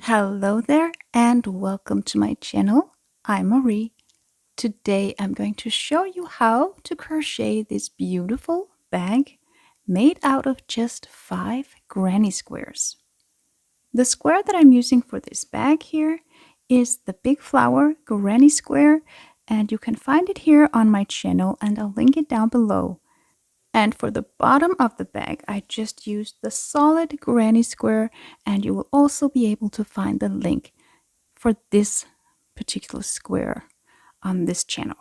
Hello there and welcome to my channel. I'm Marie. Today I'm going to show you how to crochet this beautiful bag made out of just 5 granny squares. The square that I'm using for this bag here is the Big Flower Granny Square, and you can find it here on my channel and I'll link it down below. And for the bottom of the bag, I just used the solid granny square, and you will also be able to find the link for this particular square on this channel.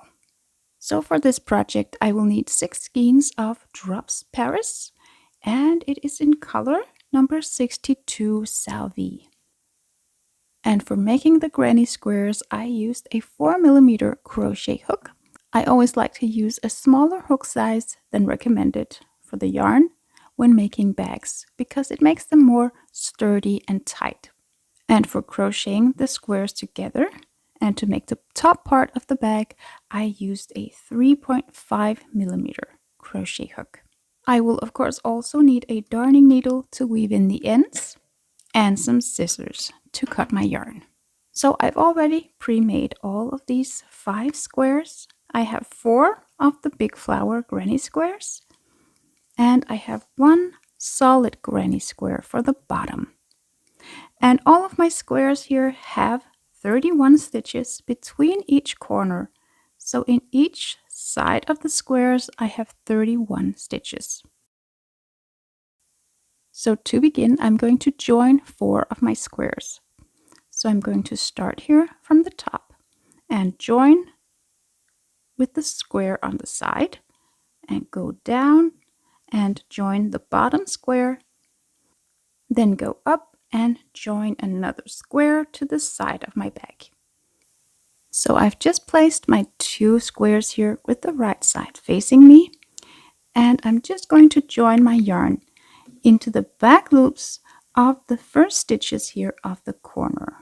So for this project, I will need 6 skeins of Drops Paris, and it is in color number 62 Salvie. And for making the granny squares, I used a 4mm crochet hook. I always like to use a smaller hook size than recommended for the yarn when making bags because it makes them more sturdy and tight. And for crocheting the squares together and to make the top part of the bag, I used a 3.5mm crochet hook. I will of course also need a darning needle to weave in the ends and some scissors to cut my yarn. So I've already pre-made all of these 5 squares. I have 4 of the Big Flower granny squares, and I have 1 solid granny square for the bottom. And all of my squares here have 31 stitches between each corner. So in each side of the squares, I have 31 stitches. So to begin, I'm going to join 4 of my squares. So I'm going to start here from the top and join with the square on the side and go down and join the bottom square, then go up and join another square to the side of my bag. So I've just placed my 2 squares here with the right side facing me, and I'm just going to join my yarn into the back loops of the first stitches here of the corner.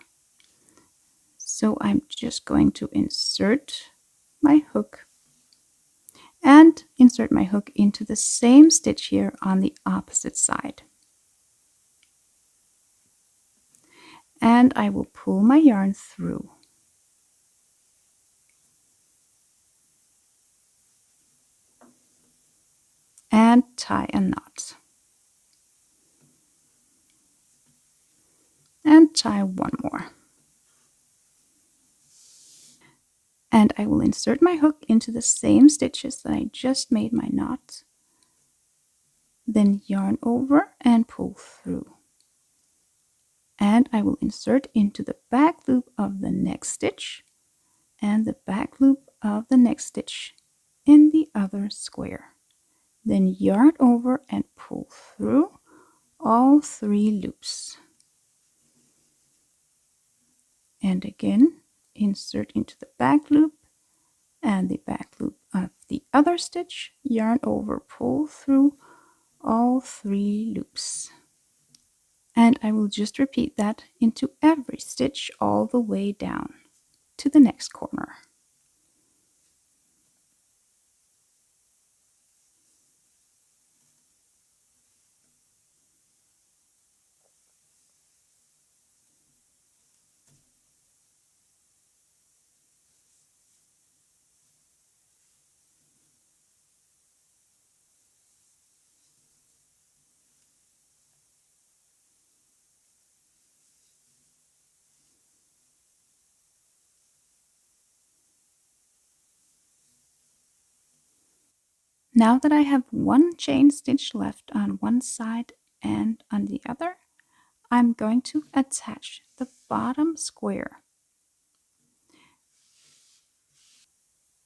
So I'm just going to insert my hook and insert my hook into the same stitch here on the opposite side. And I will pull my yarn through. And tie a knot. And tie one more. And I will insert my hook into the same stitches that I just made my knot. Then yarn over and pull through. And I will insert into the back loop of the next stitch and the back loop of the next stitch in the other square. Then yarn over and pull through all 3 loops. And again, insert into the back loop and the back loop of the other stitch, yarn over, pull through all 3 loops. And I will just repeat that into every stitch all the way down to the next corner. Now that I have 1 chain stitch left on one side and on the other, I'm going to attach the bottom square.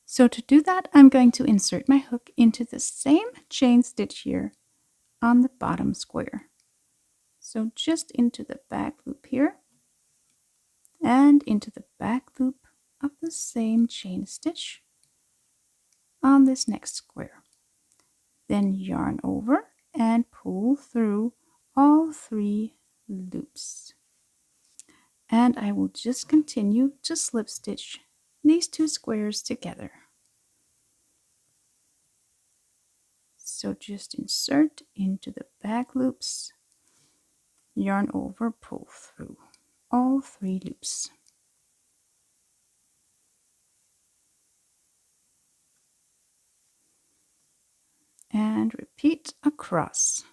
So to do that, I'm going to insert my hook into the same chain stitch here on the bottom square. So just into the back loop here and into the back loop of the same chain stitch on this next square. Then yarn over and pull through all 3 loops. And I will just continue to slip stitch these 2 squares together. So just insert into the back loops, yarn over, pull through all 3 loops. And repeat across.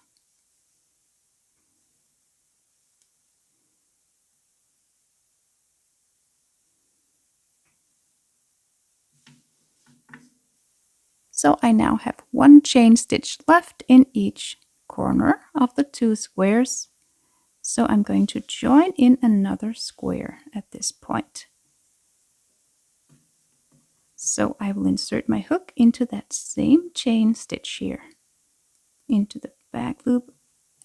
So I now have 1 chain stitch left in each corner of the 2 squares. So I'm going to join in another square at this point. So I will insert my hook into that same chain stitch here, into the back loop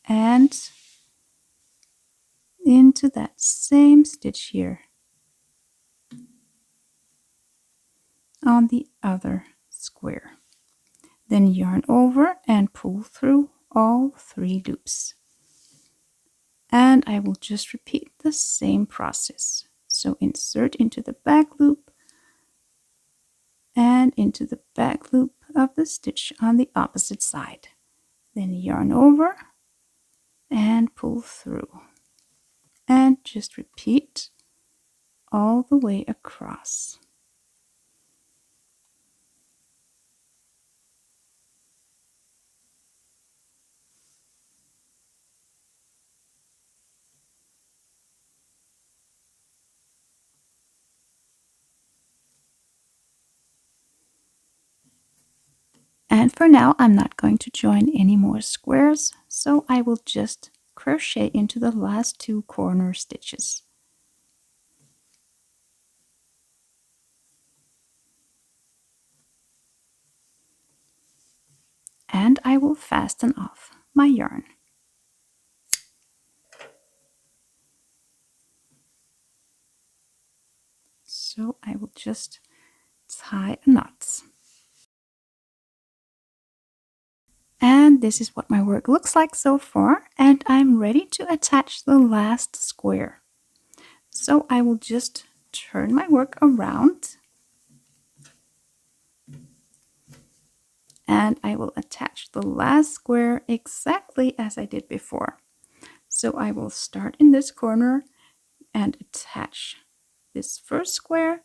and into that same stitch here on the other square. Then yarn over and pull through all 3 loops. And I will just repeat the same process. So insert into the back loop and into the back loop of the stitch on the opposite side. Then yarn over and pull through. And just repeat all the way across. And for now, I'm not going to join any more squares, so I will just crochet into the last 2 corner stitches. And I will fasten off my yarn. So I will just tie a knot. And this is what my work looks like so far, and I'm ready to attach the last square. So I will just turn my work around and I will attach the last square exactly as I did before. So I will start in this corner and attach this first square,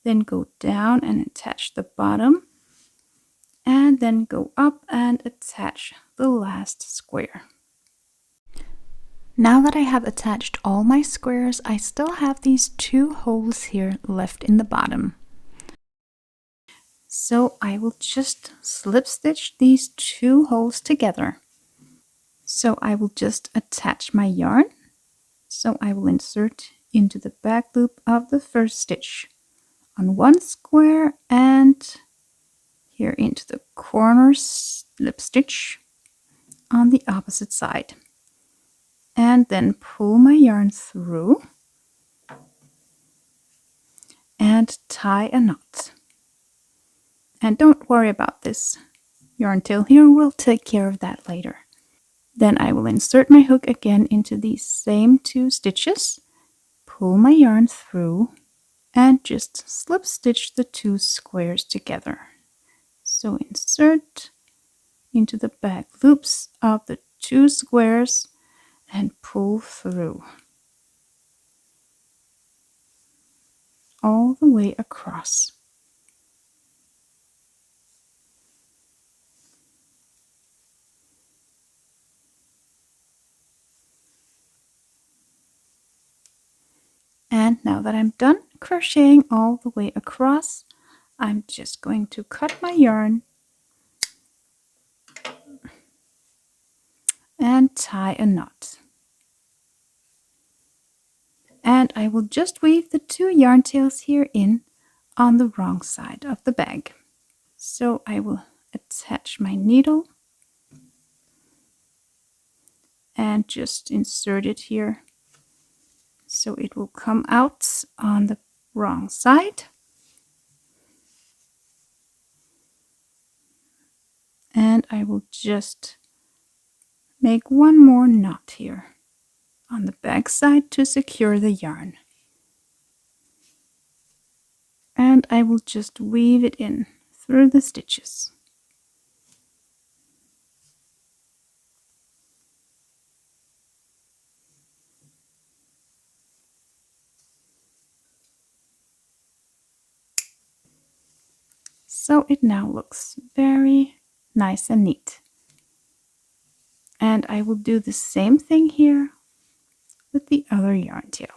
then go down and attach the bottom, and then go up and attach the last square. Now that I have attached all my squares, I still have these 2 holes here left in the bottom. So I will just slip stitch these 2 holes together. So I will just attach my yarn. So I will insert into the back loop of the first stitch on one square and here into the corner slip stitch on the opposite side. And then pull my yarn through and tie a knot. And don't worry about this yarn tail here, we'll take care of that later. Then I will insert my hook again into these same 2 stitches, pull my yarn through, and just slip stitch the 2 squares together. So insert into the back loops of the 2 squares and pull through all the way across. And now that I'm done crocheting all the way across, I'm just going to cut my yarn and tie a knot. And I will just weave the 2 yarn tails here in on the wrong side of the bag. So I will attach my needle and just insert it here so it will come out on the wrong side. And I will just make one more knot here on the back side to secure the yarn. And I will just weave it in through the stitches. So it now looks very nice and neat. And I will do the same thing here with the other yarn tail.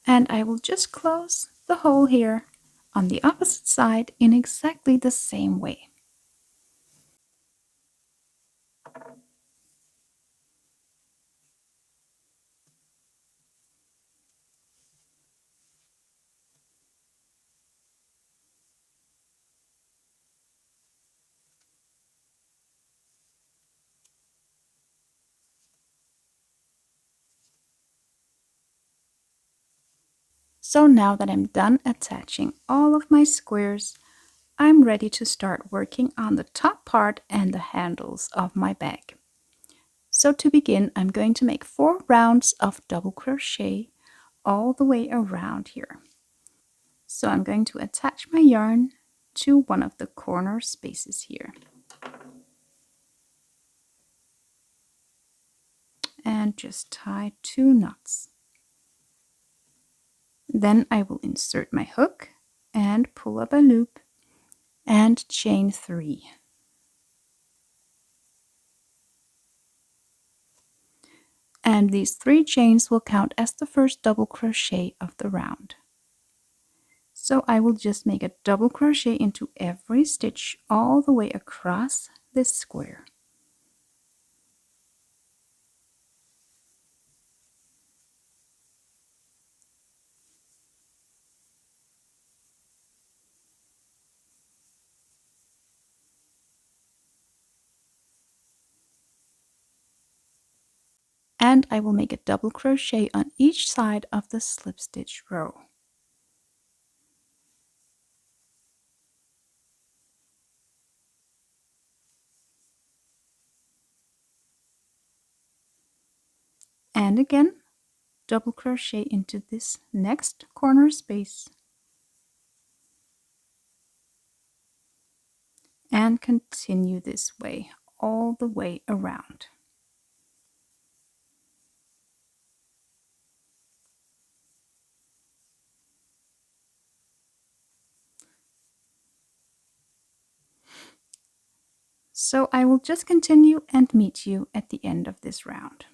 And I will just close the hole here on the opposite side in exactly the same way. So now that I'm done attaching all of my squares, I'm ready to start working on the top part and the handles of my bag. So to begin, I'm going to make 4 rounds of double crochet all the way around here. So I'm going to attach my yarn to one of the corner spaces here. And just tie 2 knots. Then I will insert my hook and pull up a loop and chain 3. And these 3 chains will count as the first double crochet of the round. So I will just make a double crochet into every stitch all the way across this square. And I will make a double crochet on each side of the slip stitch row. And again, double crochet into this next corner space. And continue this way all the way around. So I will just continue and meet you at the end of this round.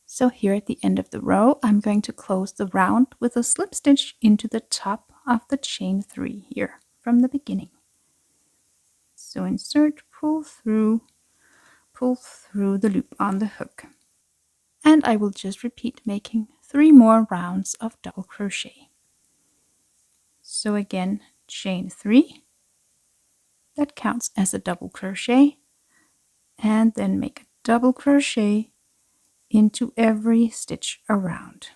So here at the end of the row, I'm going to close the round with a slip stitch into the top of the chain 3 here from the beginning. So insert, pull through the loop on the hook. And I will just repeat making 3 more rounds of double crochet. So again, chain 3, that counts as a double crochet, and then make a double crochet into every stitch around.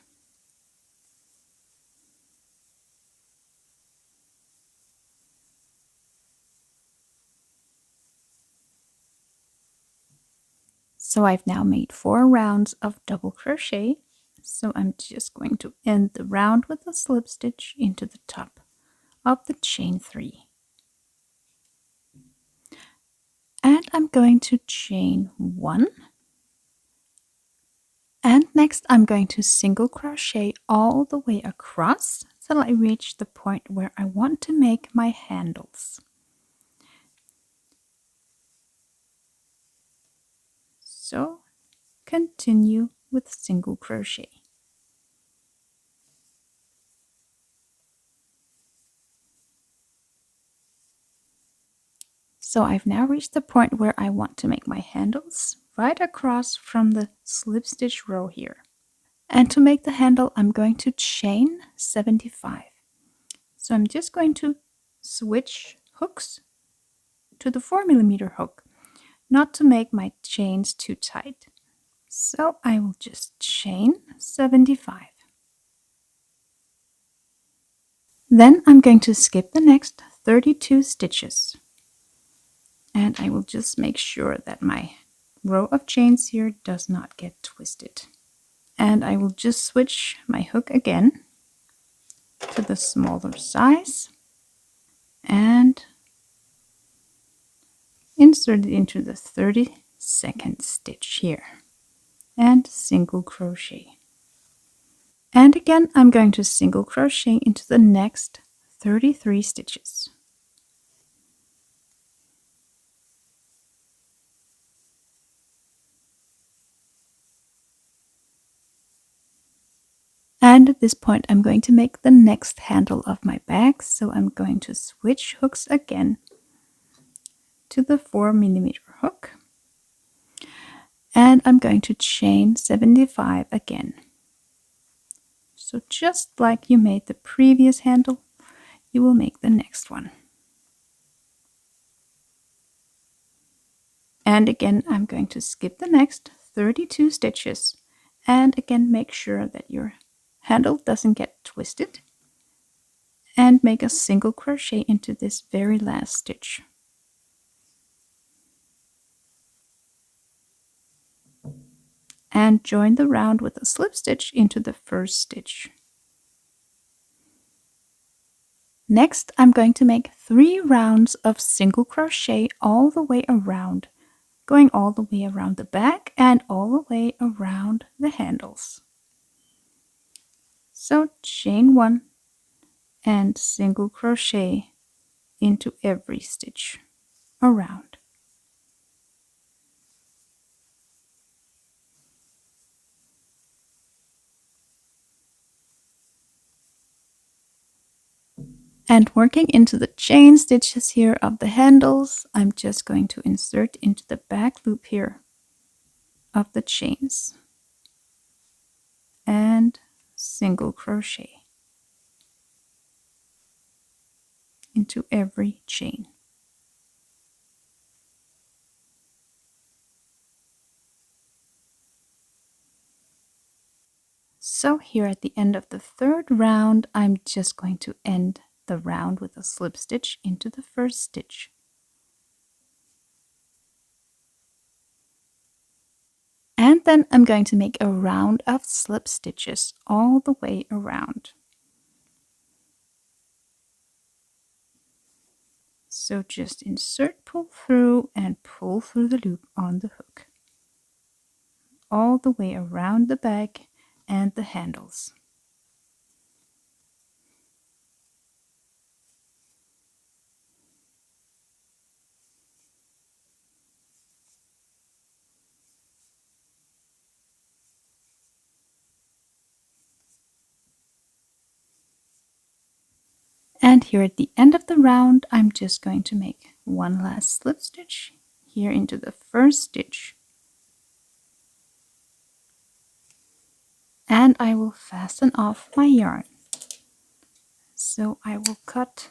So I've now made 4 rounds of double crochet. So I'm just going to end the round with a slip stitch into the top of the chain 3. And I'm going to chain 1. And next I'm going to single crochet all the way across till I reach the point where I want to make my handles. So continue with single crochet. So I've now reached the point where I want to make my handles right across from the slip stitch row here. And to make the handle, I'm going to chain 75. So I'm just going to switch hooks to the 4mm hook, not to make my chains too tight. So I will just chain 75. Then I'm going to skip the next 32 stitches. And I will just make sure that my row of chains here does not get twisted. And I will just switch my hook again to the smaller size and insert it into the 32nd stitch here and single crochet. And again, I'm going to single crochet into the next 33 stitches. And at this point, I'm going to make the next handle of my bag. So I'm going to switch hooks again to the 4mm hook. And I'm going to chain 75 again. So just like you made the previous handle, you will make the next one. And again, I'm going to skip the next 32 stitches. And again, make sure that your handle doesn't get twisted. And make a single crochet into this very last stitch. And join the round with a slip stitch into the first stitch. Next, I'm going to make 3 rounds of single crochet all the way around, going all the way around the back and all the way around the handles. So chain 1 and single crochet into every stitch around. And working into the chain stitches here of the handles, I'm just going to insert into the back loop here of the chains and single crochet into every chain. So here at the end of the third round, I'm just going to end the round with a slip stitch into the first stitch. And then I'm going to make a round of slip stitches all the way around. So just insert, pull through, and pull through the loop on the hook, all the way around the bag and the handles. And here at the end of the round, I'm just going to make one last slip stitch here into the first stitch. And I will fasten off my yarn. So I will cut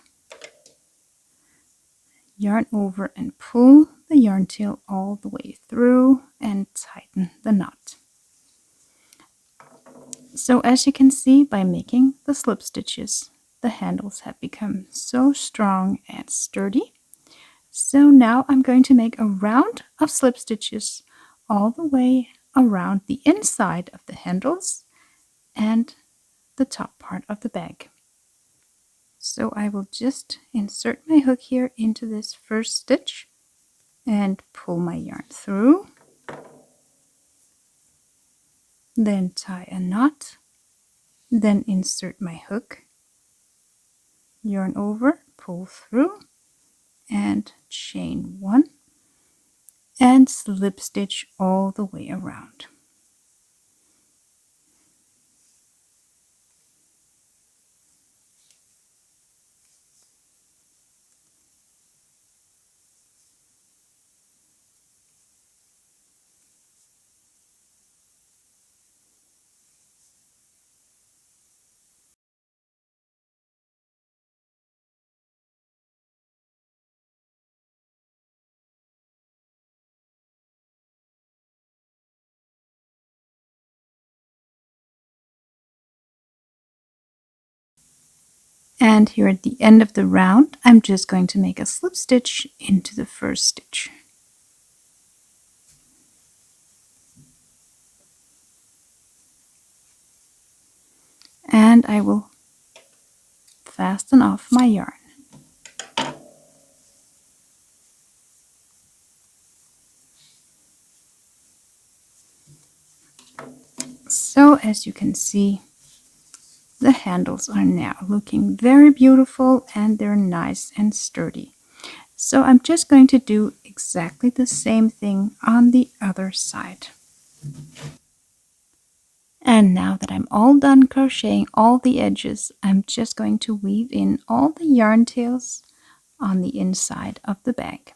yarn over and pull the yarn tail all the way through and tighten the knot. So as you can see, by making the slip stitches, the handles have become so strong and sturdy. So now I'm going to make a round of slip stitches all the way around the inside of the handles and the top part of the bag. So I will just insert my hook here into this first stitch and pull my yarn through. Then tie a knot. Then insert my hook, yarn over, pull through, and chain 1 and slip stitch all the way around. And here at the end of the round, I'm just going to make a slip stitch into the first stitch. And I will fasten off my yarn. So as you can see, the handles are now looking very beautiful and they're nice and sturdy. So I'm just going to do exactly the same thing on the other side. And now that I'm all done crocheting all the edges, I'm just going to weave in all the yarn tails on the inside of the bag.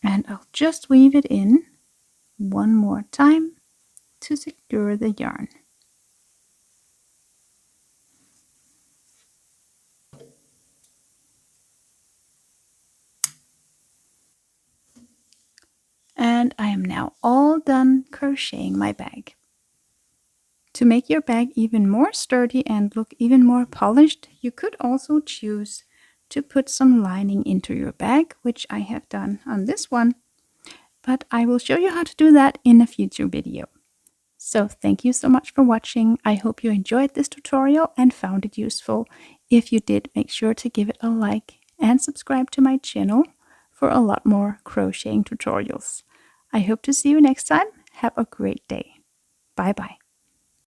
And I'll just weave it in one more time to secure the yarn. And I am now all done crocheting my bag. To make your bag even more sturdy and look even more polished, you could also choose to put some lining into your bag, which I have done on this one. But I will show you how to do that in a future video. So thank you so much for watching. I hope you enjoyed this tutorial and found it useful. If you did, make sure to give it a like and subscribe to my channel for a lot more crocheting tutorials. I hope to see you next time. Have a great day. Bye bye.